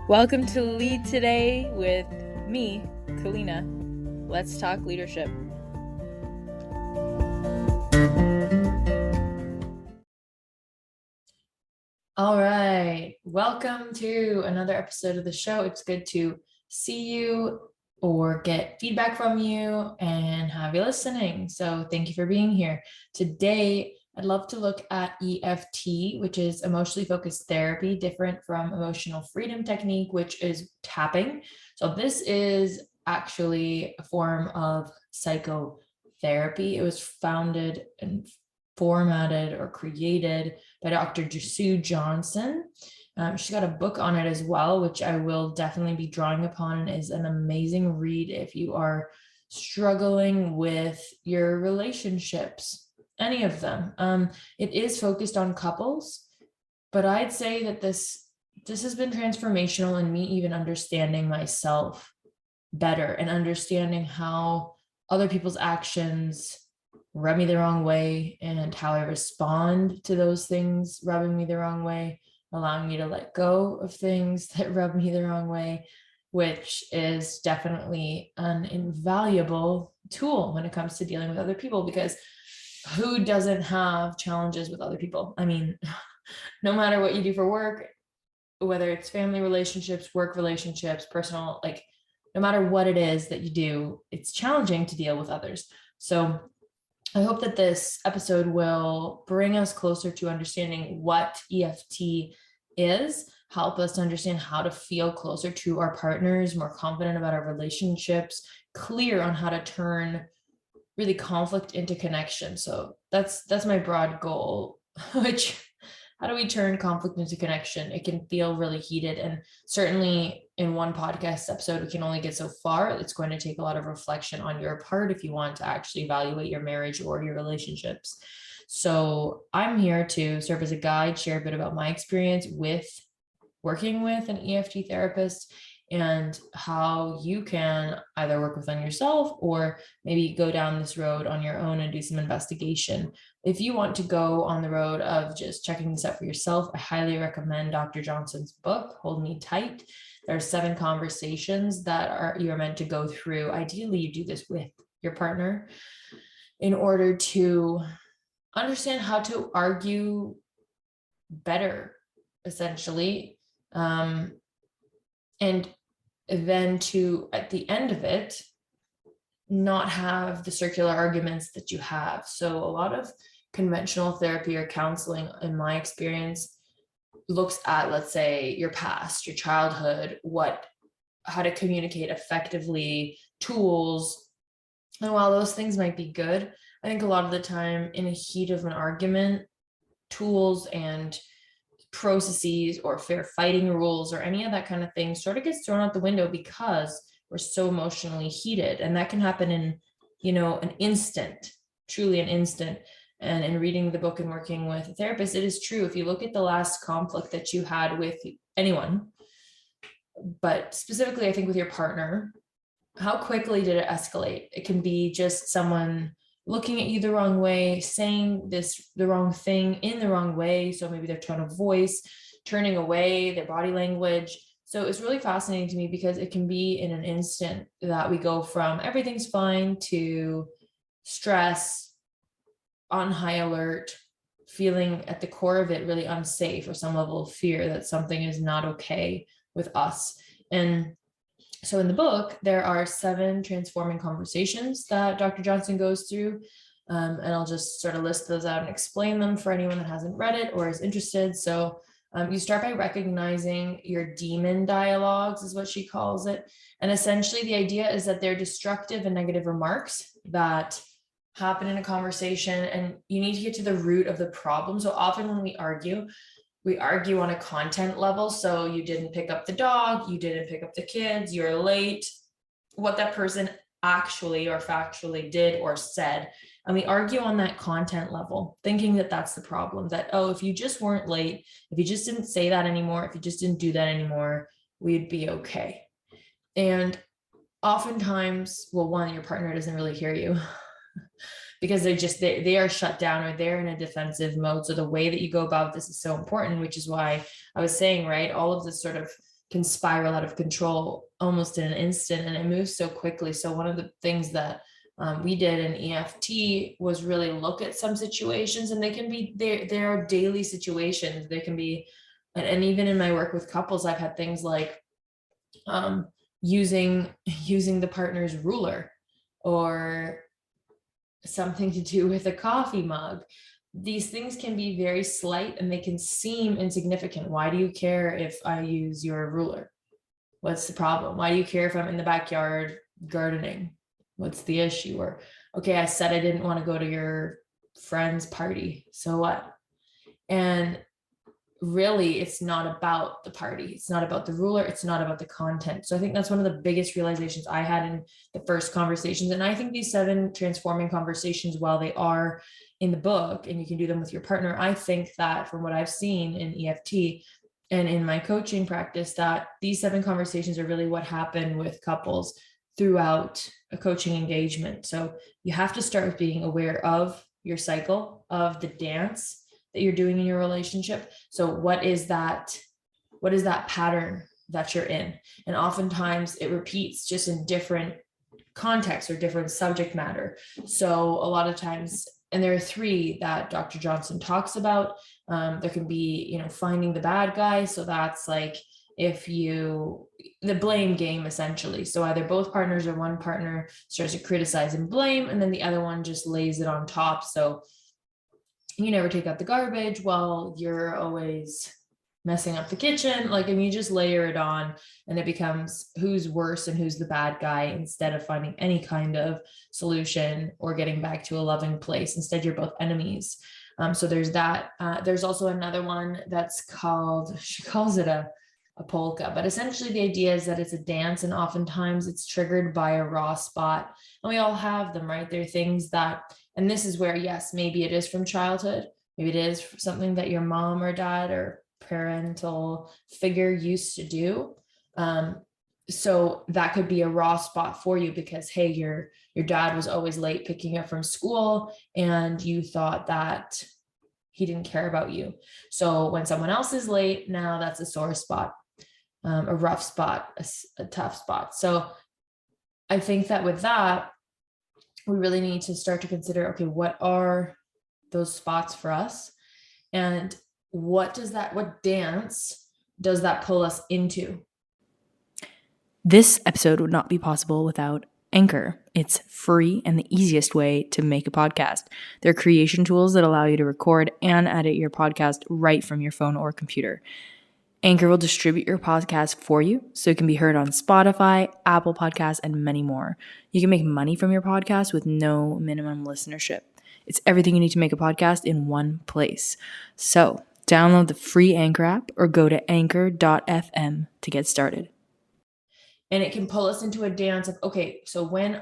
Welcome to Lead Today with me, Kalina. Let's talk leadership. All right, welcome to another episode of the show. It's good to see you or get feedback from you and have you listening. So thank you for being here. Today, I'd love to look at EFT, which is emotionally focused therapy, different from emotional freedom technique, which is tapping. So this is actually a form of psychotherapy. It was founded and formatted or created by Dr. Sue Johnson. She's got a book on it as well, which I will definitely be drawing upon, and is an amazing read if you are struggling with your relationships, any of them. It is focused on couples, but I'd say that this has been transformational in me even understanding myself better and understanding how other people's actions rub me the wrong way and how I respond to those things rubbing me the wrong way, allowing me to let go of things that rub me the wrong way, which is definitely an invaluable tool when it comes to dealing with other people, because who doesn't have challenges with other people? I mean, no matter what you do for work, whether it's family relationships, work relationships, personal, like no matter what it is that you do, it's challenging to deal with others. So I hope that this episode will bring us closer to understanding what EFT is, help us to understand how to feel closer to our partners, more confident about our relationships, clear on how to turn really conflict into connection. So that's my broad goal, which how do we turn conflict into connection? It can feel really heated, and certainly in one podcast episode, we can only get so far. It's going to take a lot of reflection on your part if you want to actually evaluate your marriage or your relationships. So I'm here to serve as a guide, share a bit about my experience with working with an EFT therapist and how you can either work within yourself or maybe go down this road on your own and do some investigation. If you want to go on the road of just checking this out for yourself, I highly recommend Dr. Johnson's book, Hold Me Tight. There are 7 conversations that you are meant to go through. Ideally, you do this with your partner in order to understand how to argue better, essentially. And then to, at the end of it, not have the circular arguments that you have. So a lot of conventional therapy or counseling, in my experience, looks at, let's say, your past, your childhood, how to communicate effectively, tools. And while those things might be good, I think a lot of the time in a heat of an argument, tools and processes or fair fighting rules or any of that kind of thing sort of gets thrown out the window because we're so emotionally heated. And that can happen in, an instant, truly an instant. And in reading the book and working with a therapist, it is true. If you look at the last conflict that you had with anyone, but specifically, I think with your partner, how quickly did it escalate? It can be just someone looking at you the wrong way, saying the wrong thing in the wrong way. So maybe their tone of voice, turning away, their body language. So it's really fascinating to me because it can be in an instant that we go from everything's fine to stress, on high alert, feeling at the core of it really unsafe or some level of fear that something is not okay with us. And so in the book, there are 7 transforming conversations that Dr. Johnson goes through. And I'll just sort of list those out and explain them for anyone that hasn't read it or is interested. So you start by recognizing your demon dialogues, is what she calls it. And essentially the idea is that they're destructive and negative remarks that happen in a conversation, and you need to get to the root of the problem. So often when we argue on a content level. So you didn't pick up the dog, you didn't pick up the kids, you're late, what that person actually or factually did or said. And we argue on that content level, thinking that that's the problem, that, oh, if you just weren't late, if you just didn't say that anymore, if you just didn't do that anymore, we'd be okay. And oftentimes, well, one, your partner doesn't really hear you. Because they are shut down or they're in a defensive mode. So the way that you go about this is so important, which is why I was saying, right, all of this sort of can spiral out of control almost in an instant, and it moves so quickly. So one of the things that we did in EFT was really look at some situations, and they can be there are daily situations. They can be, and even in my work with couples, I've had things like using the partner's ruler, or something to do with a coffee mug. These things can be very slight and they can seem insignificant. Why do you care if I use your ruler? What's the problem? Why do you care if I'm in the backyard gardening? What's the issue? Or, okay, I said I didn't want to go to your friend's party. So what? And really, it's not about the party. It's not about the ruler. It's not about the content. So I think that's one of the biggest realizations I had in the first conversations. And I think these 7 transforming conversations, while they are in the book and you can do them with your partner, I think that from what I've seen in EFT and in my coaching practice, that these 7 conversations are really what happen with couples throughout a coaching engagement. So you have to start with being aware of your cycle, of the dance that you're doing in your relationship. So what is that pattern that you're in? And oftentimes it repeats, just in different contexts or different subject matter. So a lot of times, and there are 3 that Dr. Johnson talks about. There can be, finding the bad guy. So that's like the blame game, essentially. So either both partners or one partner starts to criticize and blame, and then the other one just lays it on top. So you never take out the garbage, while you're always messing up the kitchen. And you just layer it on, and it becomes who's worse and who's the bad guy, instead of finding any kind of solution or getting back to a loving place. Instead, you're both enemies. So there's that. There's also another one that's she calls it a polka, but essentially the idea is that it's a dance, and oftentimes it's triggered by a raw spot, and we all have them, right? There are things that, and this is where, yes, maybe it is from childhood, maybe it is something that your mom or dad or parental figure used to do. So that could be a raw spot for you, because hey, your dad was always late picking you up from school, and you thought that he didn't care about you. So when someone else is late, now that's a sore spot, a rough spot, a tough spot. So I think that with that, we really need to start to consider, okay, what are those spots for us? And what dance does that pull us into? This episode would not be possible without Anchor. It's free and the easiest way to make a podcast. There are creation tools that allow you to record and edit your podcast right from your phone or computer. Anchor will distribute your podcast for you, so it can be heard on Spotify, Apple Podcasts, and many more. You can make money from your podcast with no minimum listenership. It's everything you need to make a podcast in one place. So download the free Anchor app or go to anchor.fm to get started. And it can pull us into a dance of, okay, so when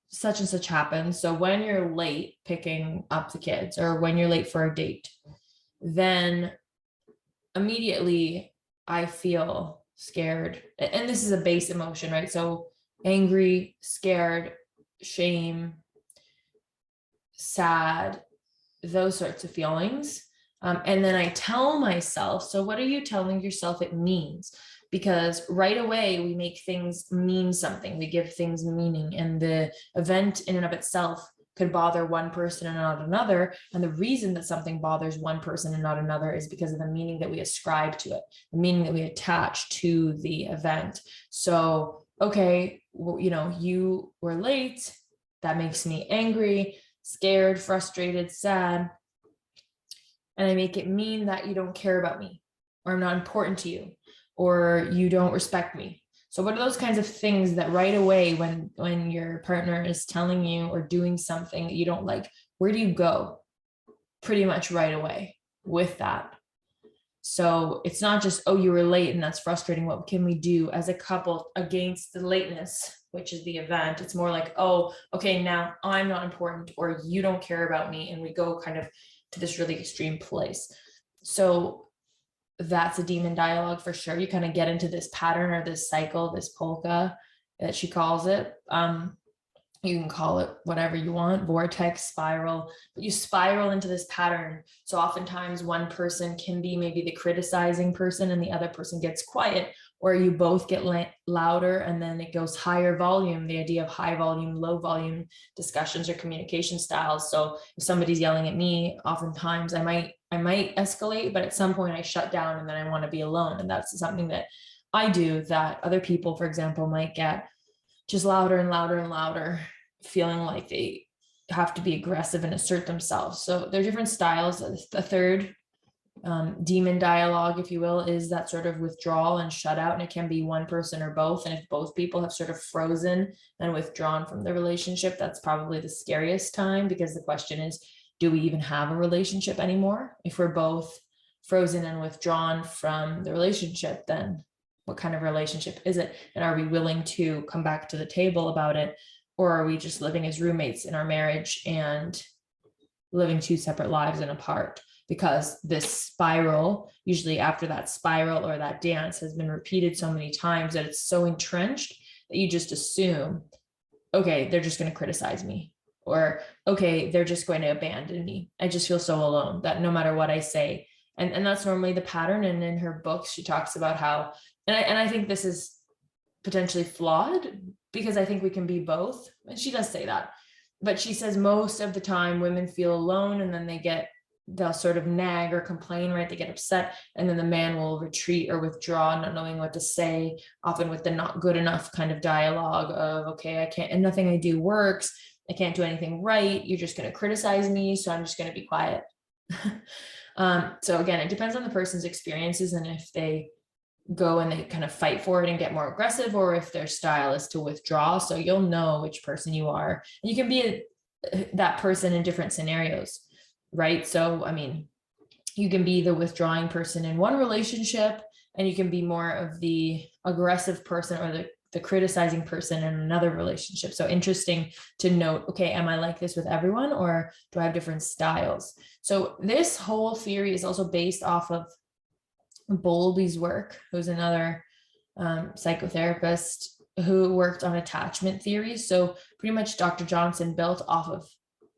such and such happens, so when you're late picking up the kids, or when you're late for a date, then immediately I feel scared. And this is a base emotion, right? So angry, scared, shame, sad, those sorts of feelings. And then I tell myself, so what are you telling yourself it means? Because right away we make things mean something. We give things meaning, and the event in and of itself could bother one person and not another. And the reason that something bothers one person and not another is because of the meaning that we ascribe to it, the meaning that we attach to the event. So, okay, well, you were late. That makes me angry, scared, frustrated, sad. And I make it mean that you don't care about me, or I'm not important to you, or you don't respect me. So what are those kinds of things that right away, when your partner is telling you or doing something that you don't like, where do you go? Pretty much right away with that. So it's not just, oh, you were late and that's frustrating. What can we do as a couple against the lateness, which is the event? It's more like, oh, okay, now I'm not important, or you don't care about me. And we go kind of to this really extreme place. So that's a demon dialogue for sure. You kind of get into this pattern or this cycle, this polka that she calls it. You can call it whatever you want, vortex, spiral, but you spiral into this pattern. So oftentimes one person can be maybe the criticizing person and the other person gets quiet, or you both get louder and then it goes higher volume, the idea of high volume, low volume discussions or communication styles. So if somebody's yelling at me, oftentimes I might escalate, but at some point I shut down and then I want to be alone. And that's something that I do that other people, for example, might get just louder and louder and louder, feeling like they have to be aggressive and assert themselves. So there are different styles. The third demon dialogue, if you will, is that sort of withdrawal and shut out. And it can be one person or both. And if both people have sort of frozen and withdrawn from the relationship, that's probably the scariest time, because the question is, do we even have a relationship anymore? If we're both frozen and withdrawn from the relationship, then what kind of relationship is it? And are we willing to come back to the table about it? Or are we just living as roommates in our marriage and living two separate lives and apart? Because this spiral, usually after that spiral or that dance has been repeated so many times that it's so entrenched that you just assume, okay, they're just going to criticize me, or okay, they're just going to abandon me. I just feel so alone that no matter what I say. And that's normally the pattern. And in her books, she talks about how, and I think this is potentially flawed, because I think we can be both. And she does say that, but she says most of the time women feel alone, and then they'll sort of nag or complain, right? They get upset, and then the man will retreat or withdraw, not knowing what to say, often with the not good enough kind of dialogue of, okay, I can't, and nothing I do works. I can't do anything right. You're just going to criticize me, so I'm just going to be quiet. So again, it depends on the person's experiences and if they go and they kind of fight for it and get more aggressive, or if their style is to withdraw. So you'll know which person you are. And you can be that person in different scenarios, right? So, I mean, you can be the withdrawing person in one relationship, and you can be more of the aggressive person or the criticizing person in another relationship. So interesting to note, okay, am I like this with everyone, or do I have different styles? So this whole theory is also based off of Bowlby's work, who's another psychotherapist who worked on attachment theory. So pretty much Dr. Johnson built off of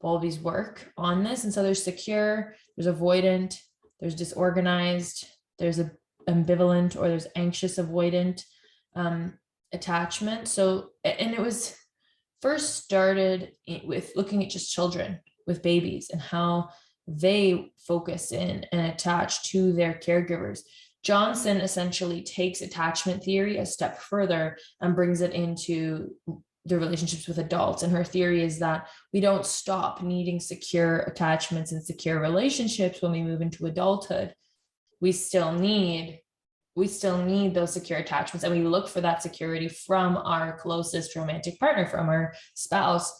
Bowlby's work on this. And so there's secure, there's avoidant, there's disorganized, there's a ambivalent, or there's anxious avoidant attachment. So, and it was first started with looking at just children, with babies, and how they focus in and attach to their caregivers. Johnson essentially takes attachment theory a step further and brings it into the relationships with adults. And her theory is that we don't stop needing secure attachments and secure relationships when we move into adulthood. We still need those secure attachments, and we look for that security from our closest romantic partner, from our spouse.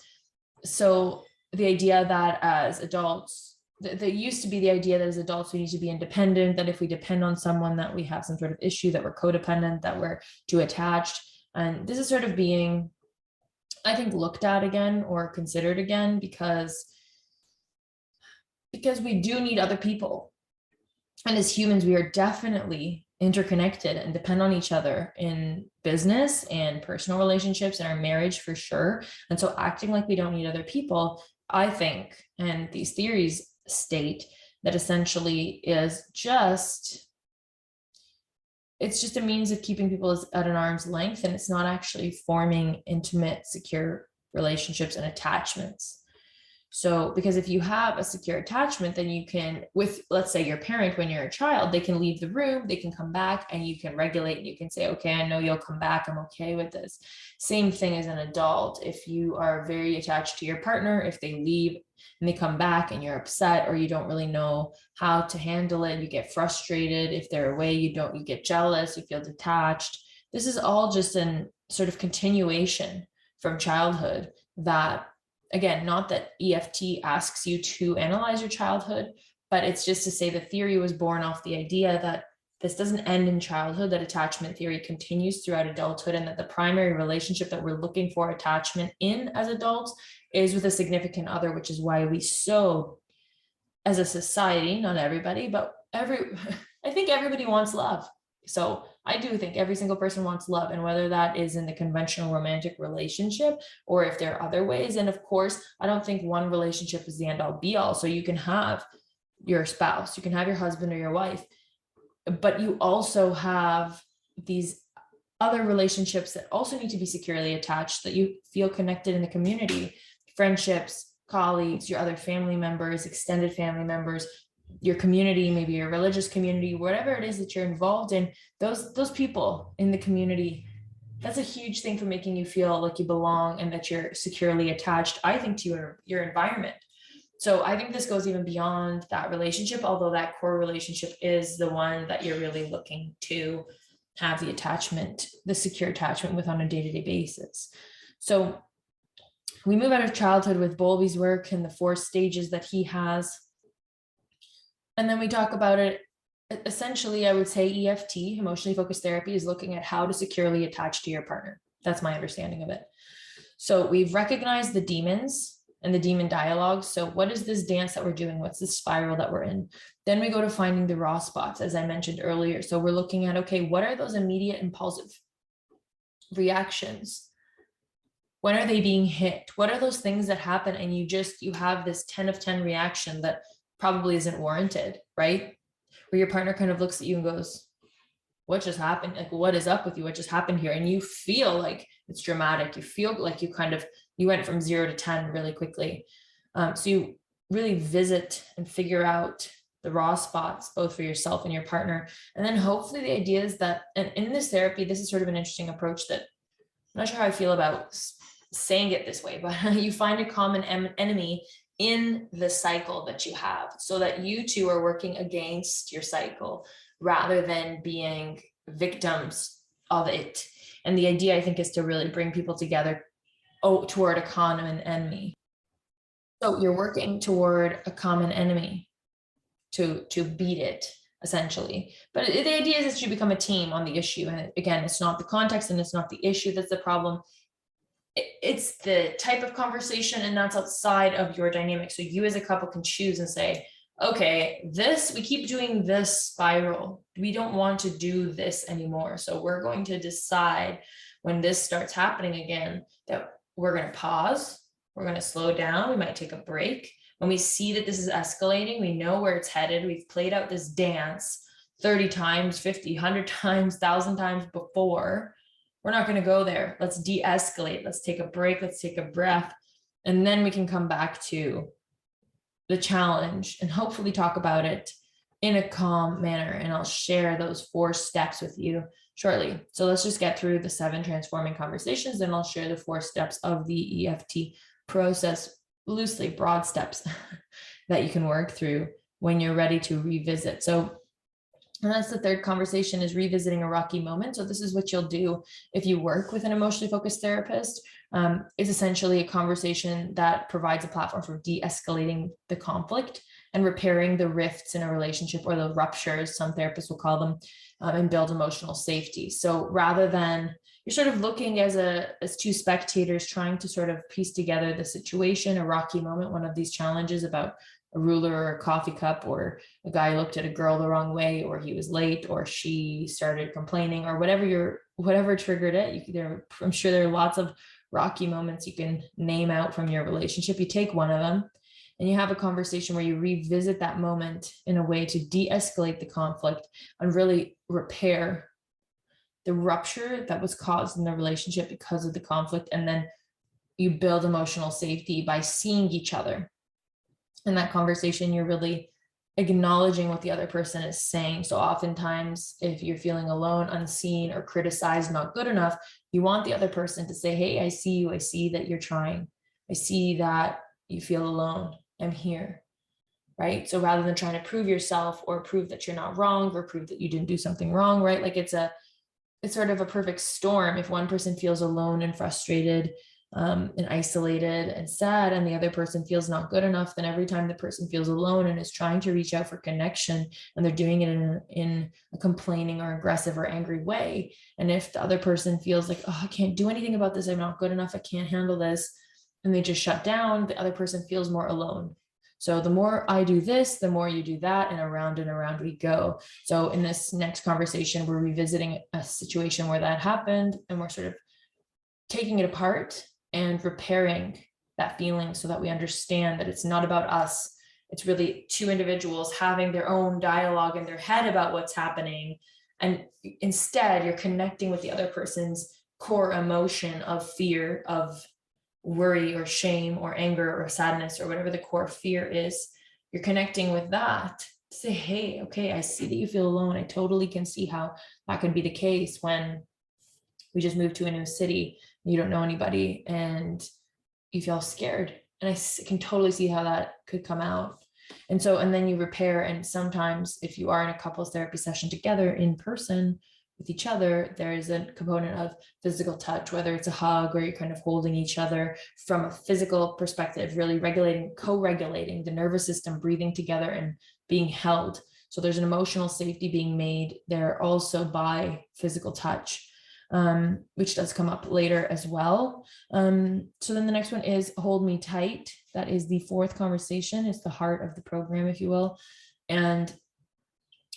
So the idea that as adults, there used to be the idea that as adults we need to be independent, that if we depend on someone that we have some sort of issue, that we're codependent, that we're too attached. And this is sort of being, I think, looked at again or considered again, because we do need other people. And as humans, we are definitely interconnected and depend on each other in business and personal relationships and our marriage for sure. And so acting like we don't need other people, I think, and these theories state that essentially is just, it's just a means of keeping people at an arm's length, and it's not actually forming intimate, secure relationships and attachments. So, because if you have a secure attachment, then you can, with, let's say, your parent, when you're a child, they can leave the room, they can come back, and you can regulate, and you can say, okay, I know you'll come back, I'm okay with this. Same thing as an adult. If you are very attached to your partner, if they leave and they come back and you're upset, or you don't really know how to handle it, you get frustrated. If they're away, you get jealous, you feel detached. This is all just an sort of continuation from childhood that, again, not that EFT asks you to analyze your childhood, but it's just to say the theory was born off the idea that this doesn't end in childhood, that attachment theory continues throughout adulthood, and that the primary relationship that we're looking for attachment in as adults is with a significant other, which is why we so, as a society, not everybody, but I think everybody wants love. So I do think every single person wants love, and whether that is in the conventional romantic relationship or if there are other ways. And of course, I don't think one relationship is the end all be all. So you can have your spouse, you can have your husband or your wife, but you also have these other relationships that also need to be securely attached, that you feel connected in the community, friendships, colleagues, your other family members, extended family members, your community, maybe your religious community, whatever it is that you're involved in, those people in the community, that's a huge thing for making you feel like you belong and that you're securely attached, I think, to your environment. So I think this goes even beyond that relationship, although that core relationship is the one that you're really looking to have the attachment, the secure attachment with on a day-to-day basis. So we move out of childhood with Bowlby's work and the 4 stages that he has. And then we talk about it. Essentially, I would say EFT, emotionally focused therapy, is looking at how to securely attach to your partner. That's my understanding of it. So we've recognized the demons and the demon dialogue. So what is this dance that we're doing? What's the spiral that we're in? Then we go to finding the raw spots, as I mentioned earlier. So we're looking at, okay, what are those immediate impulsive reactions? When are they being hit? What are those things that happen? And you have this 10 of 10 reaction that probably isn't warranted, right? Where your partner kind of looks at you and goes, what just happened? Like, what is up with you? What just happened here? And you feel like it's dramatic. You feel like you went from 0 to 10 really quickly. So you really visit and figure out the raw spots, both for yourself and your partner. And then hopefully the idea is that, and in this therapy, this is sort of an interesting approach that I'm not sure how I feel about saying it this way, but you find a common enemy in the cycle that you have, so that you two are working against your cycle rather than being victims of it. And the idea, I think, is to really bring people together toward a common enemy. So you're working toward a common enemy to beat it, essentially. But the idea is that you become a team on the issue. And again, it's not the context and it's not the issue that's the problem. It's the type of conversation, and that's outside of your dynamic. So you as a couple can choose and say, okay, we keep doing this spiral. We don't want to do this anymore. So we're going to decide when this starts happening again that we're going to pause. We're going to slow down. We might take a break. When we see that this is escalating, we know where it's headed. We've played out this dance 30 times, 50, 100 times, 1,000 times before. We're not going to go there. Let's de-escalate. Let's take a break. Let's take a breath. And then we can come back to the challenge and hopefully talk about it in a calm manner. And I'll share those 4 steps with you shortly. So let's just get through the 7 transforming conversations, and I'll share the 4 steps of the EFT process, loosely, broad steps that you can work through when you're ready to revisit. So, and that's the 3rd conversation, is revisiting a rocky moment. So this is what you'll do if you work with an emotionally focused therapist. It's essentially a conversation that provides a platform for de-escalating the conflict and repairing the rifts in a relationship, or the ruptures, some therapists will call them, and build emotional safety. So rather than, you're sort of looking as 2 spectators trying to sort of piece together the situation, a rocky moment, one of these challenges about a ruler or a coffee cup, or a guy looked at a girl the wrong way, or he was late, or she started complaining, or whatever triggered it. I'm sure there are lots of rocky moments you can name out from your relationship. You take one of them and you have a conversation where you revisit that moment in a way to de-escalate the conflict and really repair the rupture that was caused in the relationship because of the conflict. And then you build emotional safety by seeing each other. In that conversation, you're really acknowledging what the other person is saying. So oftentimes, if you're feeling alone, unseen, or criticized, not good enough, you want the other person to say, hey, I see you. I see that you're trying. I see that you feel alone. I'm here. Right? So rather than trying to prove yourself or prove that you're not wrong or prove that you didn't do something wrong, right? Like it's sort of a perfect storm. If one person feels alone and frustrated, and isolated and sad, and the other person feels not good enough, then every time the person feels alone and is trying to reach out for connection, and they're doing it in a complaining or aggressive or angry way, and if the other person feels like, oh, I can't do anything about this, I'm not good enough, I can't handle this, and they just shut down, the other person feels more alone. So the more I do this, the more you do that, and around we go. So in this next conversation, we're revisiting a situation where that happened, and we're sort of taking it apart and repairing that feeling so that we understand that it's not about us. It's really two individuals having their own dialogue in their head about what's happening. And instead, you're connecting with the other person's core emotion of fear, of worry or shame or anger or sadness or whatever the core fear is. You're connecting with that to say, hey, okay, I see that you feel alone. I totally can see how that could be the case when we just moved to a new city, you don't know anybody, and you feel scared. And I can totally see how that could come out. And so, and then you repair. And sometimes if you are in a couples therapy session together in person with each other, there is a component of physical touch, whether it's a hug or you're kind of holding each other from a physical perspective, really regulating, co-regulating the nervous system, breathing together and being held. So there's an emotional safety being made there also by physical touch. Which does come up later as well. So then the next one is hold me tight. That is the fourth conversation. It's the heart of the program, if you will. And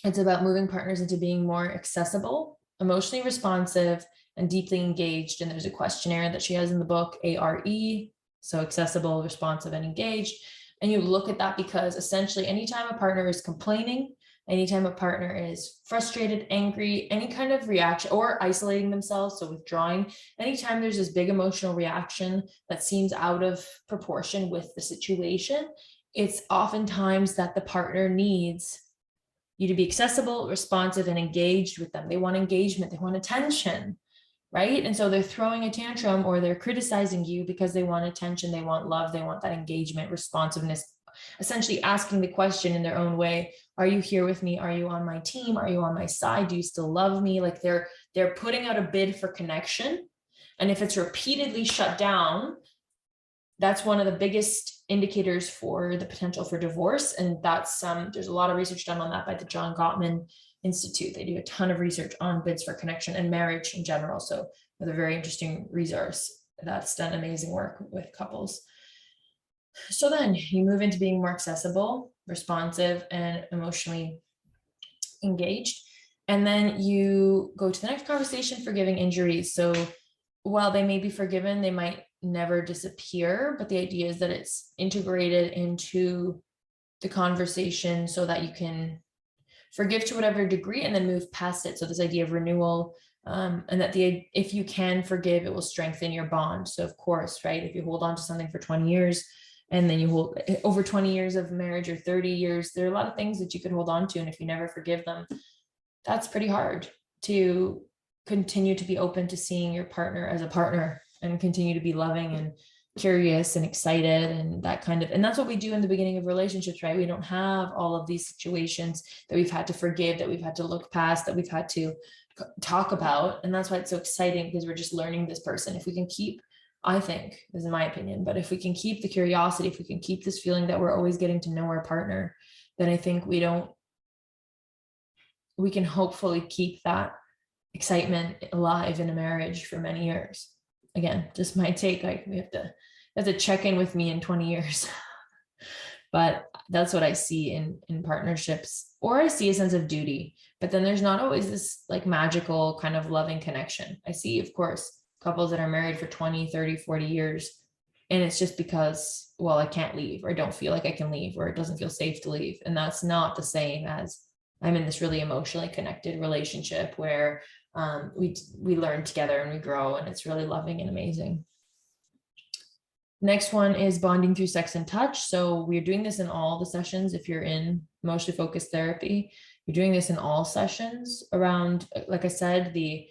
it's about moving partners into being more accessible, emotionally responsive, and deeply engaged. And there's a questionnaire that she has in the book, ARE. So accessible, responsive, and engaged. And you look at that because essentially anytime a partner is complaining, anytime a partner is frustrated, angry, any kind of reaction, or isolating themselves, so withdrawing, anytime there's this big emotional reaction that seems out of proportion with the situation, it's oftentimes that the partner needs you to be accessible, responsive, and engaged with them. They want engagement, they want attention, right? And so they're throwing a tantrum or they're criticizing you because they want attention, they want love, they want that engagement, responsiveness, essentially asking the question in their own way. Are you here with me? Are you on my team? Are you on my side? Do you still love me? Like they're putting out a bid for connection. And if it's repeatedly shut down, that's one of the biggest indicators for the potential for divorce. And that's there's a lot of research done on that by the John Gottman Institute. They do a ton of research on bids for connection and marriage in general. So it's a very interesting resource that's done amazing work with couples. So then you move into being more accessible, responsive, and emotionally engaged. And then you go to the next conversation, forgiving injuries. So while they may be forgiven, they might never disappear, but the idea is that it's integrated into the conversation so that you can forgive to whatever degree and then move past it. So this idea of renewal, and that if you can forgive, it will strengthen your bond. So of course, right, if you hold on to something for 20 years and then you hold over 20 years of marriage or 30 years, there are a lot of things that you could hold on to. And if you never forgive them, that's pretty hard to continue to be open to seeing your partner as a partner and continue to be loving and curious and excited and that kind of, and that's what we do in the beginning of relationships, right? We don't have all of these situations that we've had to forgive, that we've had to look past, that we've had to talk about. And that's why it's so exciting, because we're just learning this person. If we can keep, I think, this is my opinion, but if we can keep the curiosity, if we can keep this feeling that we're always getting to know our partner, then I think we can hopefully keep that excitement alive in a marriage for many years. Again, just my take, like we have to check in with me in 20 years. But that's what I see in partnerships, or I see a sense of duty, but then there's not always this like magical kind of loving connection. I see, of course, couples that are married for 20, 30, 40 years. And it's just because, well, I can't leave, or I don't feel like I can leave, or it doesn't feel safe to leave. And that's not the same as I'm in this really emotionally connected relationship where we learn together and we grow, and it's really loving and amazing. Next one is bonding through sex and touch. So we're doing this in all the sessions. If you're in emotionally focused therapy, you're doing this in all sessions around, like I said, the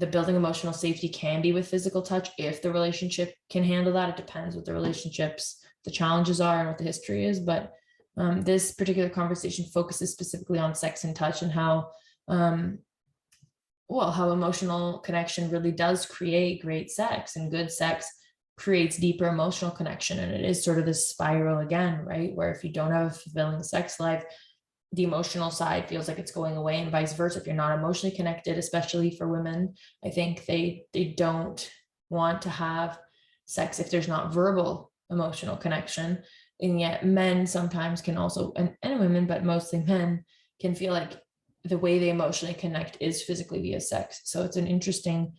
building emotional safety can be with physical touch if the relationship can handle that. It depends what the relationships, the challenges are and what the history is. But this particular conversation focuses specifically on sex and touch and how emotional connection really does create great sex, and good sex creates deeper emotional connection. And it is sort of this spiral again, right? Where if you don't have a fulfilling sex life, the emotional side feels like it's going away, and vice versa. If you're not emotionally connected, especially for women, I think they don't want to have sex if there's not verbal emotional connection. And yet men sometimes can also, and women, but mostly men, can feel like the way they emotionally connect is physically via sex. So it's an interesting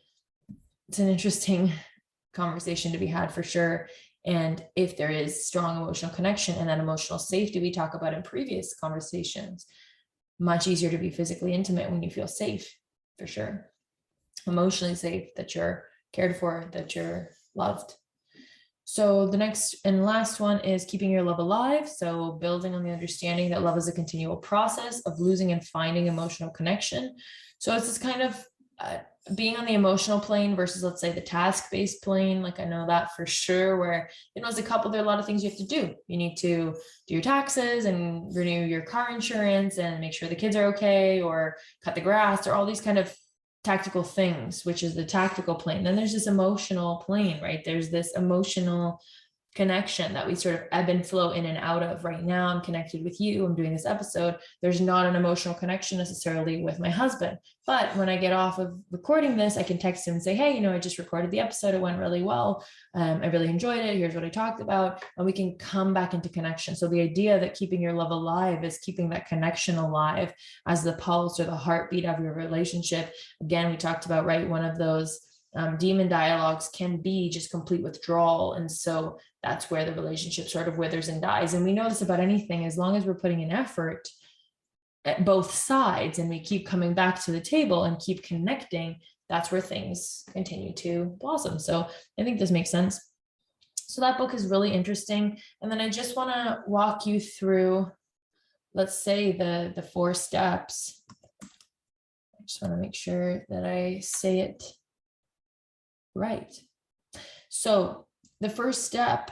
conversation to be had for sure. And if there is strong emotional connection and that emotional safety we talk about in previous conversations, much easier to be physically intimate when you feel safe, for sure. Emotionally safe, that you're cared for, that you're loved. So the next and last one is keeping your love alive. So building on the understanding that love is a continual process of losing and finding emotional connection. So it's this kind of being on the emotional plane versus, let's say, the task-based plane. Like I know that for sure, where, as a couple, there are a lot of things you have to do. You need to do your taxes and renew your car insurance and make sure the kids are okay, or cut the grass, or all these kind of tactical things, which is the tactical plane. Then there's this emotional plane, right? There's this emotional connection that we sort of ebb and flow in and out of. Right now I'm connected with you, I'm doing this episode, there's not an emotional connection necessarily with my husband, but when I get off of recording this, I can text him and say, hey, I just recorded the episode, it went really well, I really enjoyed it, here's what I talked about, and we can come back into connection. So the idea that keeping your love alive is keeping that connection alive as the pulse or the heartbeat of your relationship. Again, we talked about, right, one of those demon dialogues can be just complete withdrawal. And so that's where the relationship sort of withers and dies. And we know this about anything, as long as we're putting in effort at both sides and we keep coming back to the table and keep connecting, that's where things continue to blossom. So I think this makes sense. So that book is really interesting. And then I just want to walk you through, let's say, the 4 steps. I just want to make sure that I say it right. So the first step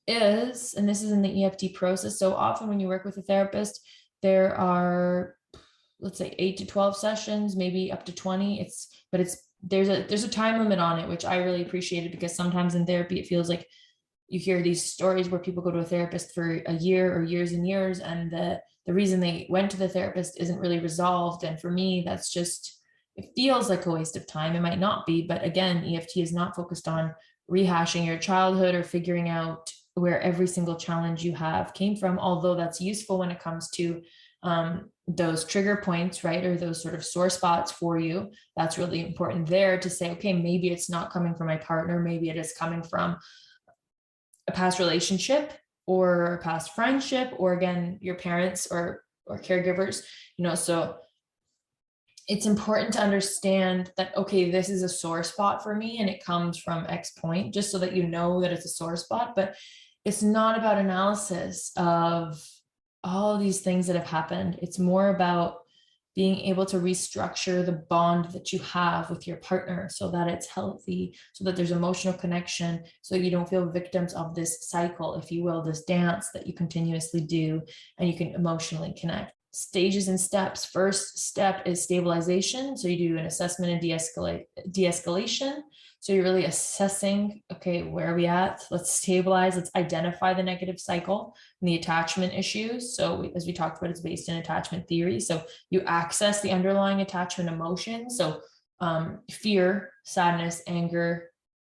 is, and this is in the EFT process. So often when you work with a therapist, there are, let's say, 8 to 12 sessions, maybe up to 20. There's a time limit on it, which I really appreciated, because sometimes in therapy, it feels like you hear these stories where people go to a therapist for a year or years and years, and the reason they went to the therapist isn't really resolved. And for me, that's just, it feels like a waste of time. It might not be, but again, EFT is not focused on rehashing your childhood or figuring out where every single challenge you have came from, although that's useful when it comes to those trigger points, right? Or those sort of sore spots for you. That's really important there to say, okay, maybe it's not coming from my partner. Maybe it is coming from a past relationship or a past friendship, or again, your parents or caregivers, so it's important to understand that, okay, this is a sore spot for me and it comes from X point, just so that you know that it's a sore spot. But it's not about analysis of all of these things that have happened. It's more about being able to restructure the bond that you have with your partner so that it's healthy, so that there's emotional connection, so you don't feel victims of this cycle, if you will, this dance that you continuously do, and you can emotionally connect. Stages and steps. First step is stabilization. So you do an assessment and de-escalation. So you're really assessing, okay, where are we at? Let's stabilize. Let's identify the negative cycle and the attachment issues. So as we talked about, it's based in attachment theory. So you access the underlying attachment emotion. So fear, sadness, anger,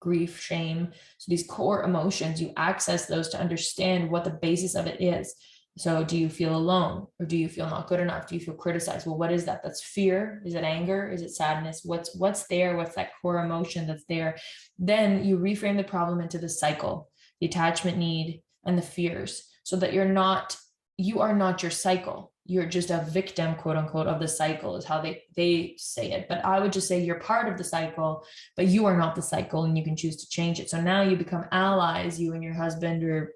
grief, shame. So these core emotions, you access those to understand what the basis of it is. So do you feel alone, or do you feel not good enough? Do you feel criticized? Well, what is that? That's fear. Is it anger? Is it sadness? What's there? What's that core emotion that's there? Then you reframe the problem into the cycle, the attachment need, and the fears, so that you are not your cycle. You're just a victim, quote unquote, of the cycle, is how they say it. But I would just say you're part of the cycle, but you are not the cycle, and you can choose to change it. So now you become allies, you and your husband or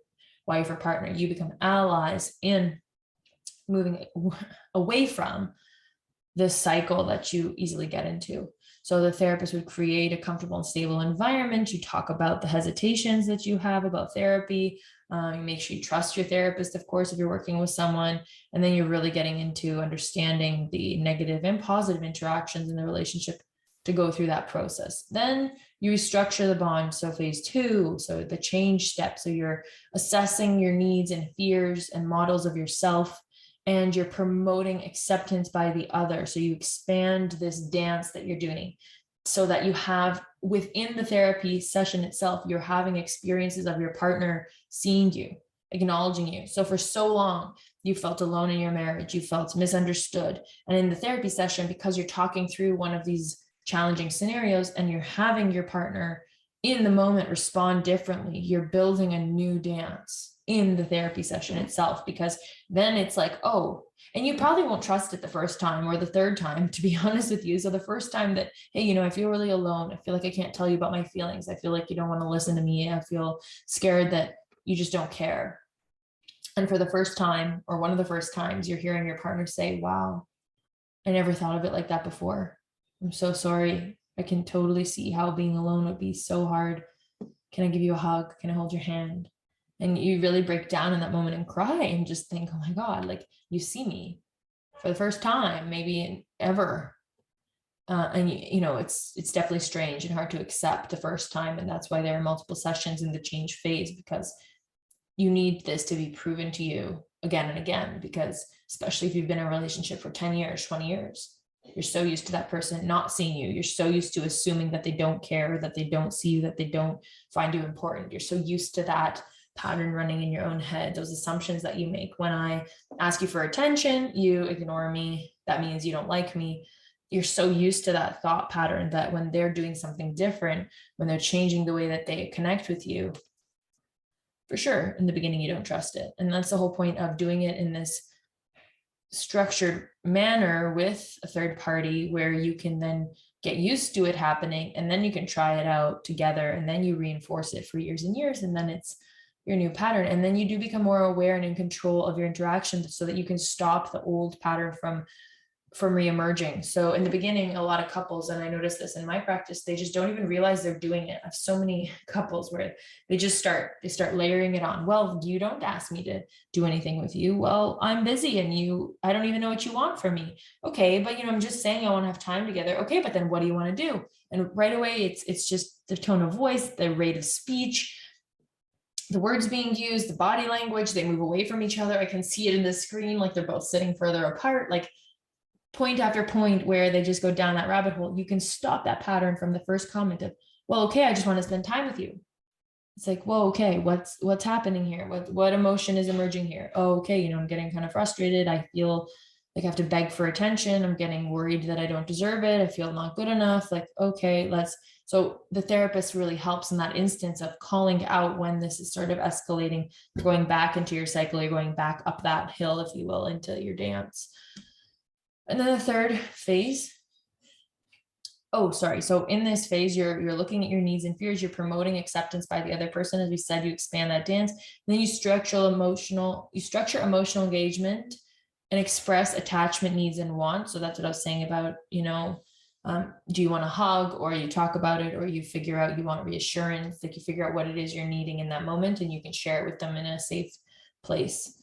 wife or partner, you become allies in moving away from this cycle that you easily get into. So the therapist would create a comfortable and stable environment. You talk about the hesitations that you have about therapy. You make sure you trust your therapist, of course, if you're working with someone. And then you're really getting into understanding the negative and positive interactions in the relationship to go through that process. Then you restructure the bond. So phase 2, so the change step. So you're assessing your needs and fears and models of yourself, and you're promoting acceptance by the other. So you expand this dance that you're doing so that you have, within the therapy session itself, you're having experiences of your partner seeing you, acknowledging you. So for so long, you felt alone in your marriage, you felt misunderstood. And in the therapy session, because you're talking through one of these challenging scenarios and you're having your partner in the moment respond differently, you're building a new dance in the therapy session itself, because then it's like, oh, and you probably won't trust it the first time or the third time, to be honest with you. So the first time that, hey, I feel really alone. I feel like I can't tell you about my feelings. I feel like you don't want to listen to me. I feel scared that you just don't care. And for the first time, or one of the first times, you're hearing your partner say, wow, I never thought of it like that before. I'm so sorry. I can totally see how being alone would be so hard. Can I give you a hug? Can I hold your hand? And you really break down in that moment and cry and just think, oh my God, like you see me for the first time, maybe ever. And it's definitely strange and hard to accept the first time. And that's why there are multiple sessions in the change phase, because you need this to be proven to you again and again, because especially if you've been in a relationship for 10 years, 20 years, you're so used to that person not seeing you. You're so used to assuming that they don't care, that they don't see you, that they don't find you important. You're so used to that pattern running in your own head, those assumptions that you make. When I ask you for attention, you ignore me. That means you don't like me. You're so used to that thought pattern that when they're doing something different, when they're changing the way that they connect with you, for sure, in the beginning, you don't trust it. And that's the whole point of doing it in this structured manner with a third party, where you can then get used to it happening, and then you can try it out together, and then you reinforce it for years and years, and then it's your new pattern. And then you do become more aware and in control of your interactions, so that you can stop the old pattern from re-emerging. So in the beginning, a lot of couples, and I noticed this in my practice, they just don't even realize they're doing it. I have so many couples where they start layering it on. Well, you don't ask me to do anything with you. Well, I'm busy and I don't even know what you want from me. Okay, but I'm just saying I want to have time together. Okay, but then what do you want to do? And right away, it's just the tone of voice, the rate of speech, the words being used, the body language, they move away from each other. I can see it in the screen, like they're both sitting further apart, like point after point where they just go down that rabbit hole. You can stop that pattern from the first comment of, well, okay, I just want to spend time with you. It's like, whoa, okay, what's happening here? What emotion is emerging here? Oh, okay, I'm getting kind of frustrated. I feel like I have to beg for attention. I'm getting worried that I don't deserve it. I feel not good enough. Like, okay, so the therapist really helps in that instance of calling out when this is sort of escalating, going back into your cycle, you're going back up that hill, if you will, into your dance. And then the third phase. Oh, sorry. So in this phase, you're looking at your needs and fears. You're promoting acceptance by the other person. As we said, you expand that dance. And then you structure emotional engagement and express attachment needs and wants. So that's what I was saying about, do you want a hug, or you talk about it, or you figure out you want reassurance, like you figure out what it is you're needing in that moment, and you can share it with them in a safe place.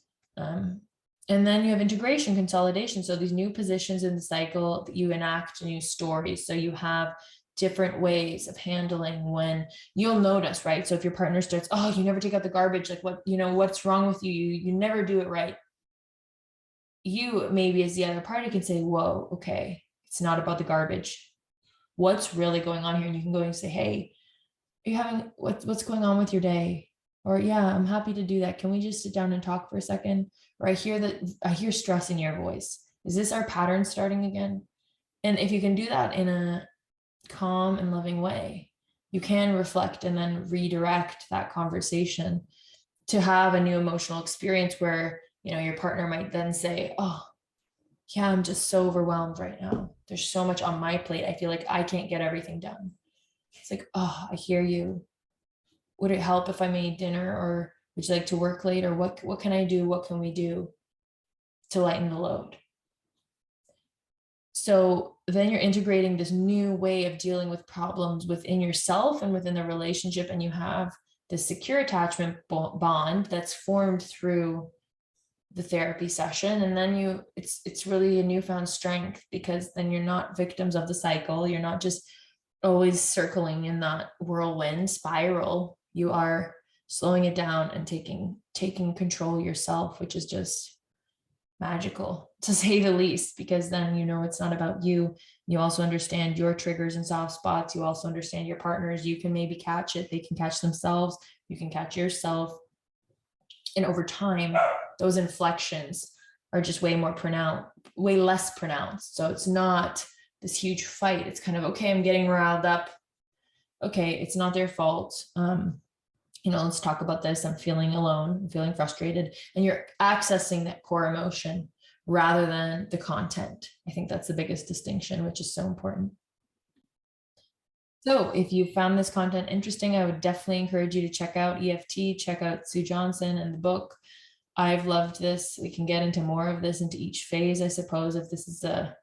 And then you have integration, consolidation. So these new positions in the cycle, you enact new stories. So you have different ways of handling when you'll notice, right? So if your partner starts, oh, you never take out the garbage, like what's wrong with you? You never do it right. You maybe as the other party can say, whoa, okay, it's not about the garbage. What's really going on here? And you can go and say, hey, are you having, what's going on with your day? Or yeah, I'm happy to do that. Can we just sit down and talk for a second? Or I hear stress in your voice. Is this our pattern starting again? And if you can do that in a calm and loving way, you can reflect and then redirect that conversation to have a new emotional experience where, your partner might then say, oh, yeah, I'm just so overwhelmed right now. There's so much on my plate. I feel like I can't get everything done. It's like, oh, I hear you. Would it help if I made dinner, or would you like to work late, or what can I do? What can we do to lighten the load? So then you're integrating this new way of dealing with problems within yourself and within the relationship. And you have this secure attachment bond that's formed through the therapy session. And then it's really a newfound strength, because then you're not victims of the cycle. You're not just always circling in that whirlwind spiral. You are slowing it down and taking control yourself, which is just magical, to say the least, because then it's not about you. You also understand your triggers and soft spots. You also understand your partners. You can maybe catch it. They can catch themselves. You can catch yourself. And over time, those inflections are just way less pronounced. So it's not this huge fight. It's kind of, okay, I'm getting riled up. Okay, it's not their fault. Let's talk about this. I'm feeling alone, I'm feeling frustrated. And you're accessing that core emotion rather than the content. I think that's the biggest distinction, which is so important. So if you found this content interesting, I would definitely encourage you to check out EFT, check out Sue Johnson and the book. I've loved this. We can get into more of this into each phase, I suppose. If this is a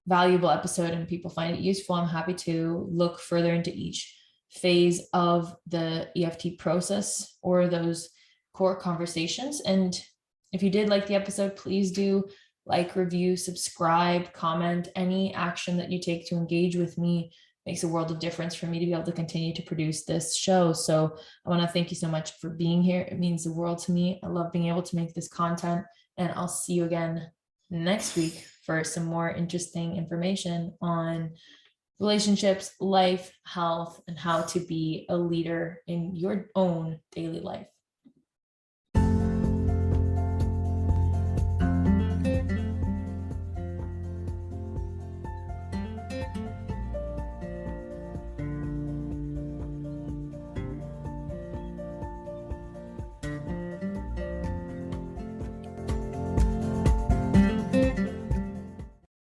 valuable episode and people find it useful, I'm happy to look further into each phase of the EFT process or those core conversations. And if you did like the episode, please do like, review, subscribe, comment. Any action that you take to engage with me makes a world of difference for me to be able to continue to produce this show. So I want to thank you so much for being here. It means the world to me. I love being able to make this content, and I'll see you again next week for some more interesting information on relationships, life, health, and how to be a leader in your own daily life.